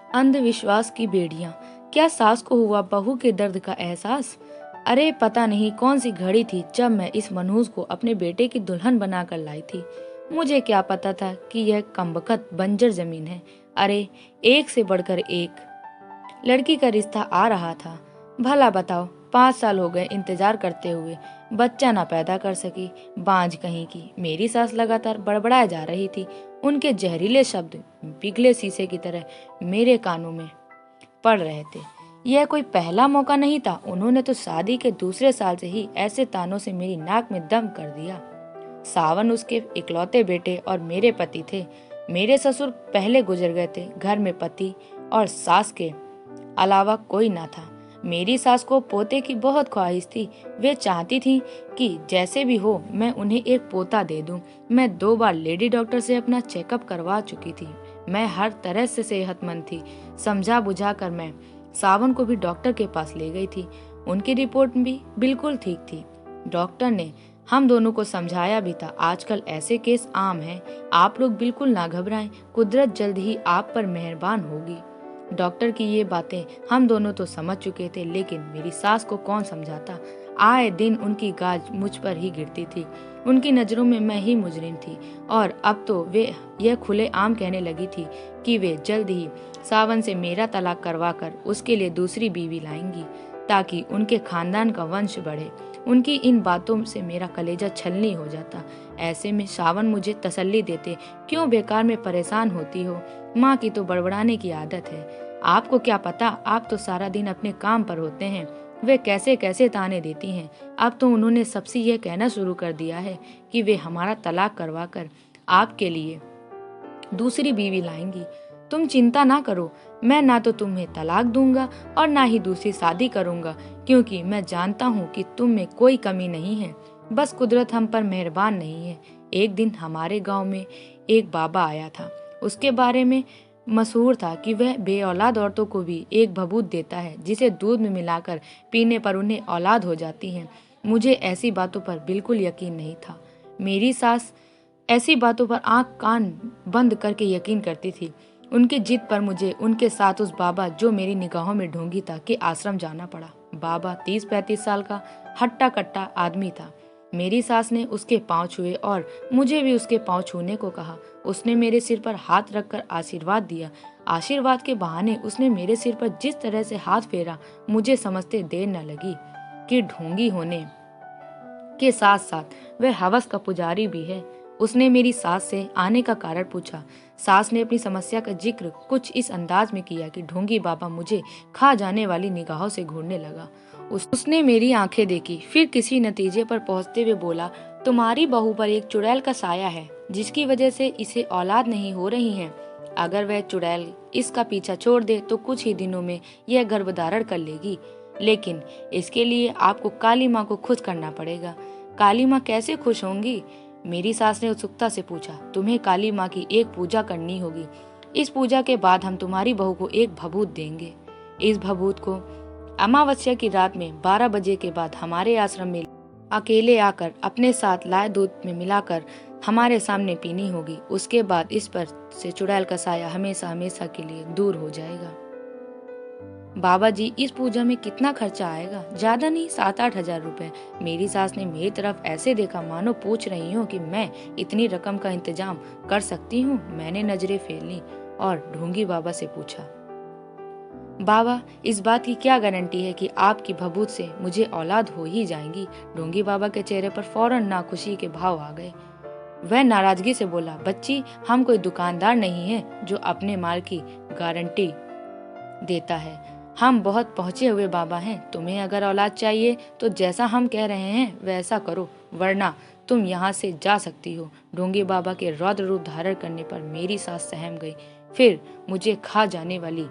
अंधविश्वास की बेड़ियां। क्या सास को हुआ बहू के दर्द का एहसास? अरे पता नहीं कौन सी घड़ी थी जब मैं इस मनहूस को अपने बेटे की दुल्हन बनाकर लाई थी। मुझे क्या पता था कि यह कमबख्त बंजर जमीन है। अरे एक से बढ़कर एक लड़की का रिश्ता आ रहा था। भला बताओ, 5 साल हो गए इंतजार करते हुए, बच्चा ना पैदा कर सकी, बांझ कहीं की। मेरी सास लगातार बड़बड़ाया जा रही थी। उनके जहरीले शब्द पिघले शीशे की तरह मेरे कानों में पड़ रहे थे। यह कोई पहला मौका नहीं था। उन्होंने तो शादी के दूसरे साल से ही ऐसे तानों से मेरी नाक में दम कर दिया। सावन उसके इकलौते बेटे और मेरे पति थे। मेरे ससुर पहले गुजर गए थे। घर में पति और सास के अलावा कोई ना था। मेरी सास को पोते की बहुत ख्वाहिश थी। वे चाहती थी कि जैसे भी हो मैं उन्हें एक पोता दे दूं। मैं 2 बार लेडी डॉक्टर से अपना चेकअप करवा चुकी थी। मैं हर तरह से सेहतमंद थी। समझा बुझा कर मैं सावन को भी डॉक्टर के पास ले गई थी। उनकी रिपोर्ट भी बिल्कुल ठीक थी। डॉक्टर ने हम दोनों को समझाया भी था, आजकल ऐसे केस आम हैं, आप लोग बिल्कुल ना घबराएं, कुदरत जल्द ही आप पर मेहरबान होगी। डॉक्टर की ये बातें हम दोनों तो समझ चुके थे, लेकिन मेरी सास को कौन समझाता। आए दिन उनकी गाज मुझ पर ही गिरती थी। उनकी नजरों में मैं ही मुजरिम थी और अब तो वे यह खुले आम कहने लगी थी कि वे जल्द ही सावन से मेरा तलाक करवा कर उसके लिए दूसरी बीवी लाएंगी ताकि उनके खानदान का वंश बढ़े। उनकी इन बातों से मेरा कलेजा छलनी हो जाता। ऐसे में सावन मुझे तसल्ली देते, क्यों बेकार में परेशान होती हो, माँ की तो बड़बड़ाने की आदत है। आपको क्या पता, आप तो सारा दिन अपने काम पर होते हैं। वे कैसे कैसे ताने देती हैं। अब तो उन्होंने सबसे यह कहना शुरू कर दिया है कि वे हमारा तलाक करवा कर आपके लिए दूसरी बीवी लाएंगी। तुम चिंता ना करो, मैं ना तो तुम्हें तलाक दूंगा और ना ही दूसरी शादी करूंगा, क्योंकि मैं जानता हूँ कि तुम में कोई कमी नहीं है। बस कुदरत हम पर मेहरबान नहीं है। एक दिन हमारे गांव में एक बाबा आया था। उसके बारे में मशहूर था कि वह बेऔलाद औरतों को भी एक भभूत देता है जिसे दूध में मिलाकर पीने पर उन्हें औलाद हो जाती है। मुझे ऐसी बातों पर बिल्कुल यकीन नहीं था। मेरी सास ऐसी बातों पर आंख कान बंद करके यकीन करती थी। उनकी जिद पर मुझे उनके साथ उस बाबा, जो मेरी निगाहों में ढोंगी था, के आश्रम जाना पड़ा। बाबा 30-35 साल का हट्टा कट्टा आदमी था। मेरी सास ने उसके पांव छुए और मुझे भी उसके पांव छूने को कहा। उसने मेरे सिर पर हाथ रखकर आशीर्वाद दिया। आशीर्वाद के बहाने उसने मेरे सिर पर जिस तरह से हाथ फेरा, मुझे समझते देर न लगी कि ढोंगी होने के साथ साथ वह हवस का पुजारी भी है। उसने मेरी सास से आने का कारण पूछा। सास ने अपनी समस्या का जिक्र कुछ इस अंदाज में किया कि ढोंगी बाबा मुझे खा जाने वाली निगाहों से घूरने लगा। उसने मेरी आंखें देखी, फिर किसी नतीजे पर पहुंचते हुए बोला, तुम्हारी बहू पर एक चुड़ैल का साया है जिसकी वजह से इसे औलाद नहीं हो रही है। अगर वह चुड़ैल इसका पीछा छोड़ दे तो कुछ ही दिनों में यह गर्भधारण कर लेगी, लेकिन इसके लिए आपको काली माँ को खुश करना पड़ेगा। काली माँ कैसे खुश होंगी? मेरी सास ने उत्सुकता से पूछा। तुम्हें काली माँ की एक पूजा करनी होगी। इस पूजा के बाद हम तुम्हारी बहू को एक भभूत देंगे। इस भभूत को अमावस्या की रात में 12 बजे के बाद हमारे आश्रम में अकेले आकर अपने साथ लाए दूध में मिलाकर हमारे सामने पीनी होगी। उसके बाद इस पर से चुड़ैल का साया हमेशा हमेशा के लिए दूर हो जाएगा। बाबा जी, इस पूजा में कितना खर्चा आएगा? ज्यादा नहीं, 7-8 हजार रुपए। मेरी सास ने मेरी तरफ ऐसे देखा मानो पूछ रही हो कि मैं इतनी रकम का इंतजाम कर सकती हूँ। मैंने नजरें फेर ली और ढोंगी बाबा से पूछा, बाबा इस बात की क्या गारंटी है कि आपकी भभूत से मुझे औलाद हो ही जाएंगी? ढोंगी बाबा के चेहरे पर फौरन नाखुशी के भाव आ गए। वह नाराजगी से बोला, बच्ची, हम कोई दुकानदार नहीं है जो अपने माल की गारंटी देता है। हम बहुत पहुंचे हुए बाबा हैं। तुम्हें अगर औलाद चाहिए तो जैसा हम कह रहे हैं वैसा करो, वरना तुम यहाँ से जा सकती हो। ढोंगी बाबा के रौद्र रूप धारण करने पर मेरी सास सहम गई। फिर मुझे खा जाने वाली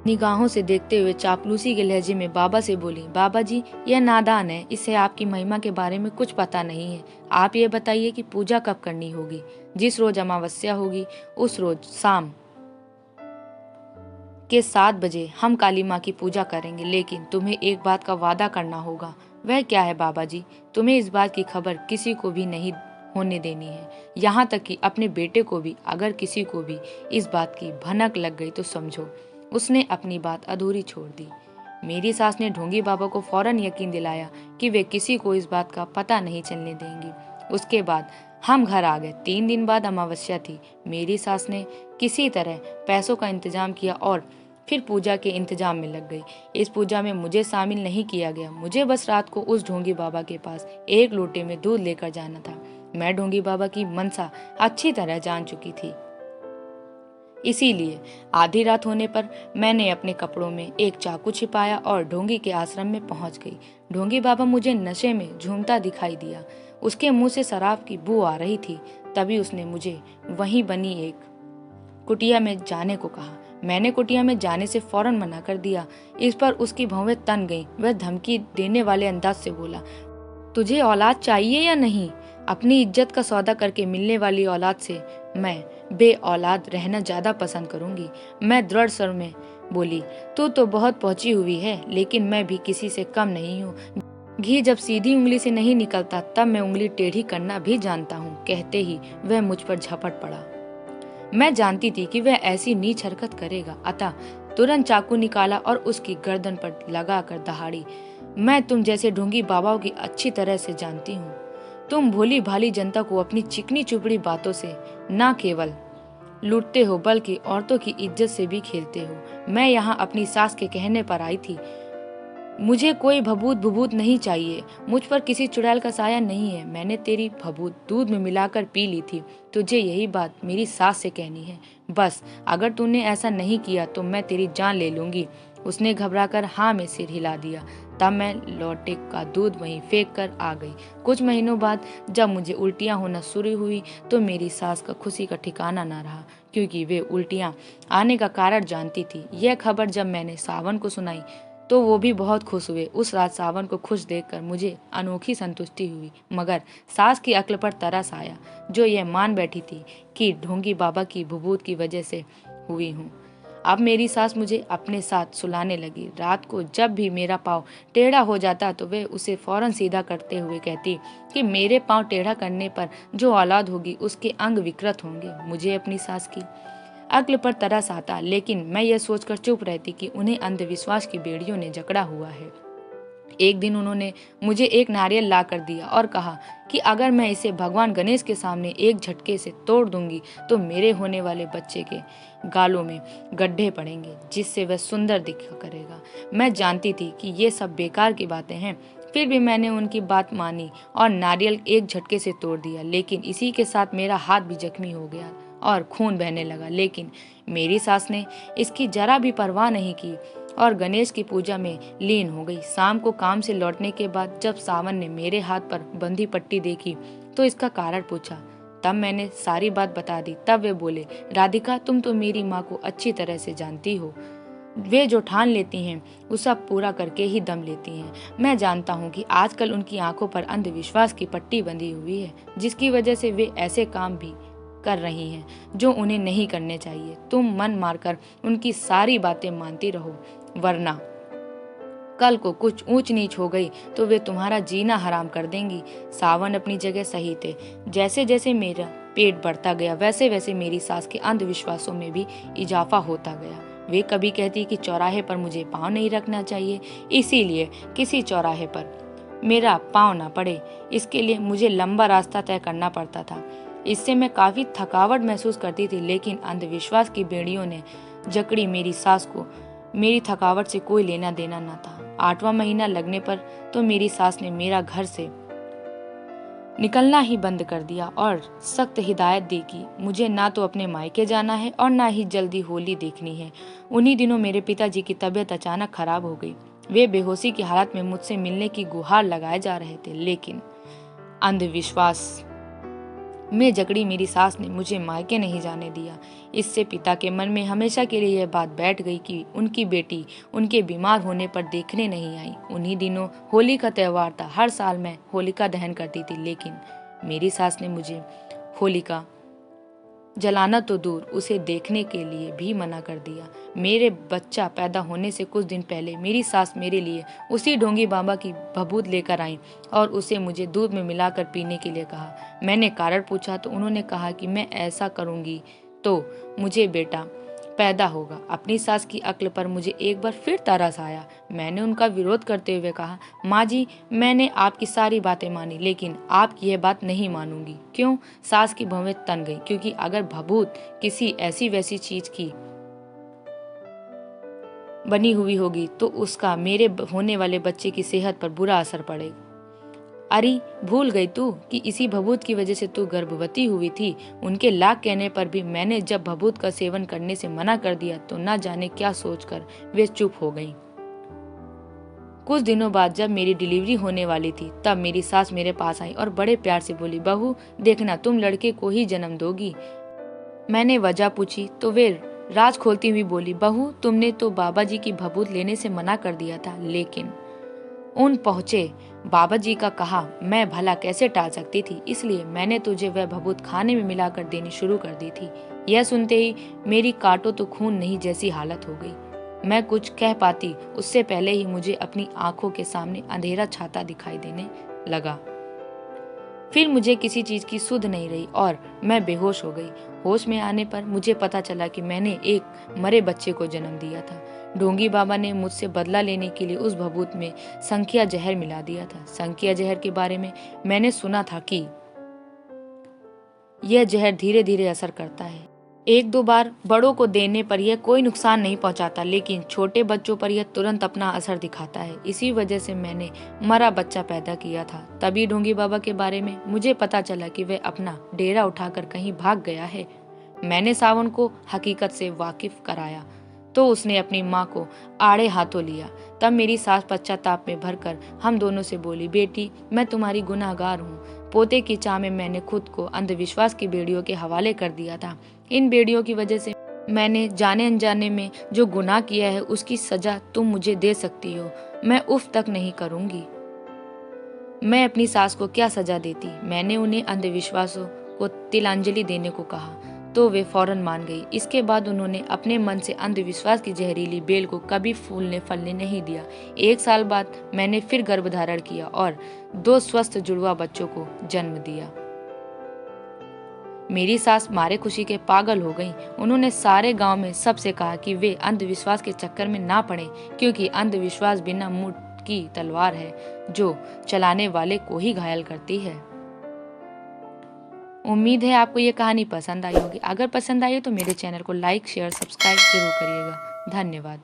निगाहों से देखते हुए चापलूसी के लहजे में बाबा से बोली, बाबा जी, यह नादान है, इसे आपकी महिमा के बारे में कुछ पता नहीं है। आप ये बताइए कि पूजा कब करनी होगी? जिस रोज अमावस्या होगी उस रोज शाम के 7 बजे हम काली माँ की पूजा करेंगे, लेकिन तुम्हें एक बात का वादा करना होगा। वह क्या है बाबा जी? तुम्हें इस बात की खबर किसी को भी नहीं होने देनी है, यहाँ तक कि अपने बेटे को भी। अगर किसी को भी इस बात की भनक लग गई तो समझो उसने अपनी बात अधूरी छोड़ दी। मेरी सास ने ढोंगी बाबा को फौरन यकीन दिलाया कि वे किसी को इस बात का पता नहीं चलने देंगी। उसके बाद हम घर आ गए। 3 दिन बाद अमावस्या थी। मेरी सास ने किसी तरह पैसों का इंतजाम किया और फिर पूजा के इंतजाम में लग गई। इस पूजा में मुझे शामिल नहीं किया गया। मुझे बस रात को उस ढोंगी बाबा के पास एक लोटे में दूध लेकर जाना था। मैं ढोंगी बाबा की मनसा अच्छी तरह जान चुकी थी। इसीलिए आधी रात होने पर मैंने अपने कपड़ों में एक चाकू छिपाया और ढोंगी के आश्रम में पहुंच गई। ढोंगी बाबा मुझे नशे में झूमता दिखाई दिया। उसके मुंह से शराब की बू आ रही थी। तभी उसने मुझे वहीं बनी एक कुटिया में जाने को कहा। मैंने कुटिया में जाने से फौरन मना कर दिया। इस पर उसकी भौवें तन गईं। वह धमकी देने वाले अंदाज से बोला, तुझे औलाद चाहिए या नहीं? अपनी इज्जत का सौदा करके मिलने वाली औलाद से मैं बे औलाद रहना ज्यादा पसंद करूंगी। मैं दृढ़ स्वर में बोली, तू तो बहुत पहुंची हुई है, लेकिन मैं भी किसी से कम नहीं हूँ। घी जब सीधी उंगली से नहीं निकलता तब मैं उंगली टेढ़ी करना भी जानता हूँ। कहते ही वह मुझ पर झपट पड़ा। मैं जानती थी कि वह ऐसी नीच हरकत करेगा, अतः तुरंत चाकू निकाला और उसकी गर्दन पर लगाकर दहाड़ी। मैं तुम जैसे ढोंगी बाबाओं की अच्छी तरह से जानती हूँ। तुम भोली भाली जनता को अपनी चिकनी चुपड़ी बातों से न केवल लूटते हो बल्कि औरतों की इज्जत से भी खेलते हो। मैं यहाँ अपनी सास के कहने पर आई थी। मुझे कोई भभूत भभूत नहीं चाहिए। मुझ पर किसी चुड़ैल का साया नहीं है। मैंने तेरी भभूत दूध में मिलाकर पी ली थी। तुझे यही बात मेरी सास से कहनी है। बस अगर तूने ऐसा नहीं किया तो मैं तेरी जान ले लूंगी। उसने घबराकर हाँ में सिर हिला दिया। तब मैं लोटे का दूध वहीं फेंक कर आ गई। कुछ महीनों बाद जब मुझे उल्टियां होना शुरू हुई तो मेरी सास का खुशी का ठिकाना न रहा, क्योंकि वे उल्टियां आने का कारण जानती थी। यह खबर जब मैंने सावन को सुनाई तो वो भी बहुत खुश हुए। उस रात सावन को खुश देखकर मुझे अनोखी संतुष्टि हुई, मगर सास की अक्ल पर तरस आया, जो यह मान बैठी थी कि ढोंगी बाबा की भभूत की वजह से हुई हूँ। अब मेरी सास मुझे अपने साथ सुलाने लगी। रात को जब भी मेरा पाँव टेढ़ा हो जाता तो वे उसे फौरन सीधा करते हुए कहती कि मेरे पाँव टेढ़ा करने पर जो औलाद होगी उसके अंग विकृत होंगे। मुझे अपनी सास की अक्ल पर तरस आता, लेकिन मैं यह सोचकर चुप रहती कि उन्हें अंधविश्वास की बेड़ियों ने जकड़ा हुआ है। एक दिन उन्होंने मुझे एक नारियल ला कर दिया और कहा कि अगर मैं इसे भगवान गणेश के सामने एक झटके से तोड़ दूंगी तो मेरे होने वाले बच्चे के गालों में गड्ढे पड़ेंगे, जिससे वह सुंदर दिखा करेगा। मैं जानती थी कि ये सब बेकार की बातें हैं, फिर भी मैंने उनकी बात मानी और नारियल एक झटके से तोड़ दिया। लेकिन इसी के साथ मेरा हाथ भी जख्मी हो गया और खून बहने लगा। लेकिन मेरी सास ने इसकी जरा भी परवाह नहीं की और गणेश की पूजा में लीन हो गई। शाम को काम से लौटने के बाद जब सावन ने मेरे हाथ पर बंधी पट्टी देखी तो इसका कारण पूछा। तब मैंने सारी बात बता दी। तब वे बोले, राधिका, तुम तो मेरी माँ को अच्छी तरह से जानती हो। वे जो ठान लेती हैं उसे पूरा करके ही दम लेती हैं। मैं जानता हूँ कि आजकल उनकी आंखों पर अंधविश्वास की पट्टी बंधी हुई है, जिसकी वजह से वे ऐसे काम भी कर रही हैं जो उन्हें नहीं करने चाहिए। तुम मन मारकर उनकी सारी बातें मानती रहो, वरना कल को कुछ ऊंच नीच हो गई तो वे तुम्हारा जीना हराम कर देंगी। सावन अपनी जगह सही थे। जैसे जैसे मेरा पेट बढ़ता गया वैसे वैसे मेरी सास के अंधविश्वासों में भी इजाफा होता गया। वे कभी कहती कि चौराहे पर मुझे पाँव नहीं रखना चाहिए, इसीलिए किसी चौराहे पर मेरा पाँव ना पड़े, इसके लिए मुझे लंबा रास्ता तय करना पड़ता था। इससे मैं काफी थकावट महसूस करती थी, लेकिन अंधविश्वास की बेड़ियों ने जकड़ी मेरी सास को मेरी थकावट से कोई लेना देना न था। 8वां महीना लगने पर तो मेरी सास ने मेरा घर से निकलना ही बंद कर दिया और सख्त हिदायत दी कि मुझे ना तो अपने मायके जाना है और ना ही जल्दी होली देखनी है। उन्हीं दिनों मेरे पिताजी की तबीयत अचानक खराब हो गई। वे बेहोशी की हालत में मुझसे मिलने की गुहार लगाए जा रहे थे, लेकिन अंधविश्वास में जकड़ी मेरी सास ने मुझे मायके नहीं जाने दिया। इससे पिता के मन में हमेशा के लिए यह बात बैठ गई कि उनकी बेटी उनके बीमार होने पर देखने नहीं आई। उन्हीं दिनों होली का त्योहार था। हर साल मैं होलिका दहन करती थी, लेकिन मेरी सास ने मुझे होलिका जलाना तो दूर, उसे देखने के लिए भी मना कर दिया। मेरे बच्चा पैदा होने से कुछ दिन पहले मेरी सास मेरे लिए उसी ढोंगी बाबा की भभूत लेकर आई और उसे मुझे दूध में मिलाकर पीने के लिए कहा। मैंने कारण पूछा तो उन्होंने कहा कि मैं ऐसा करूंगी तो मुझे बेटा पैदा होगा। अपनी सास की अक्ल पर मुझे एक बार फिर तरस आया। मैंने उनका विरोध करते हुए कहा, माँ जी, मैंने आपकी सारी बातें मानी, लेकिन आपकी यह बात नहीं मानूंगी। क्यों? सास की भवें तन गई, क्योंकि अगर भभूत किसी ऐसी वैसी चीज की बनी हुई होगी तो उसका मेरे होने वाले बच्चे की सेहत पर बुरा असर पड़ेगा। अरे, भूल गई तू कि इसी भभूत की वजह से तू गर्भवती हुई थी। उनके लाख कहने पर भी मैंने जब भभूत का सेवन करने से मना कर दिया तो न जाने क्या सोचकर वे चुप हो गईं। कुछ दिनों बाद जब मेरी डिलीवरी होने वाली थी तब मेरी सास मेरे पास आई और बड़े प्यार से बोली, बहू देखना, तुम लड़के को ही जन्म दोगी। मैंने वजह पूछी तो वे राज खोलती हुई बोली, बहू तुमने तो बाबा जी की भभूत लेने से मना कर दिया था, लेकिन उन पहुंचे बाबा जी का कहा मैं भला कैसे टाल सकती थी, इसलिए मैंने तुझे वह भभूत खाने में मिलाकर देनी शुरू कर दी थी। यह सुनते ही मेरी काटो तो खून नहीं जैसी हालत हो गई। मैं कुछ कह पाती उससे पहले ही मुझे अपनी आंखों के सामने अंधेरा छाता दिखाई देने लगा। फिर मुझे किसी चीज की सुध नहीं रही और मैं बेहोश हो गई। होश में आने पर मुझे पता चला कि मैंने एक मरे बच्चे को जन्म दिया था। ढोंगी बाबा ने मुझसे बदला लेने के लिए उस भभूत में संखिया जहर मिला दिया था। संखिया जहर के बारे में मैंने सुना था कि यह जहर धीरे धीरे असर करता है। एक दो बार बड़ों को देने पर यह कोई नुकसान नहीं पहुंचाता, लेकिन छोटे बच्चों पर यह तुरंत अपना असर दिखाता है। इसी वजह से मैंने मरा बच्चा पैदा किया था। तभी ढोंगी बाबा के बारे में मुझे पता चला कि वह अपना डेरा उठाकर कहीं भाग गया है। मैंने सावन को हकीकत से वाकिफ कराया तो उसने अपनी माँ को आड़े हाथों लिया। तब मेरी सास पश्चाताप में भरकर हम दोनों से बोली, बेटी मैं तुम्हारी गुनाहगार हूँ। पोते की चाह में मैंने खुद को अंधविश्वास की बेड़ियों के हवाले कर दिया था। इन बेड़ियों की वजह से मैंने जाने अनजाने में जो गुनाह किया है उसकी सजा तुम मुझे दे सकती हो। मैं उफ तक नहीं करूंगी। मैं अपनी सास को क्या सजा देती। मैंने उन्हें अंधविश्वासों को तिलांजलि देने को कहा तो वे फौरन मान गई। इसके बाद उन्होंने अपने मन से अंधविश्वास की जहरीली बेल को कभी फूलने फलने नहीं दिया। 1 साल बाद मैंने फिर गर्भधारण किया और 2 स्वस्थ जुड़वा बच्चों को जन्म दिया। मेरी सास मारे खुशी के पागल हो गईं। उन्होंने सारे गांव में सबसे कहा कि वे अंधविश्वास के चक्कर में ना पड़े, क्योंकि अंधविश्वास बिना मुठ की तलवार है जो चलाने वाले को ही घायल करती है। उम्मीद है आपको ये कहानी पसंद आई होगी। अगर पसंद आई हो तो मेरे चैनल को लाइक, शेयर, सब्सक्राइब जरूर करिएगा। धन्यवाद।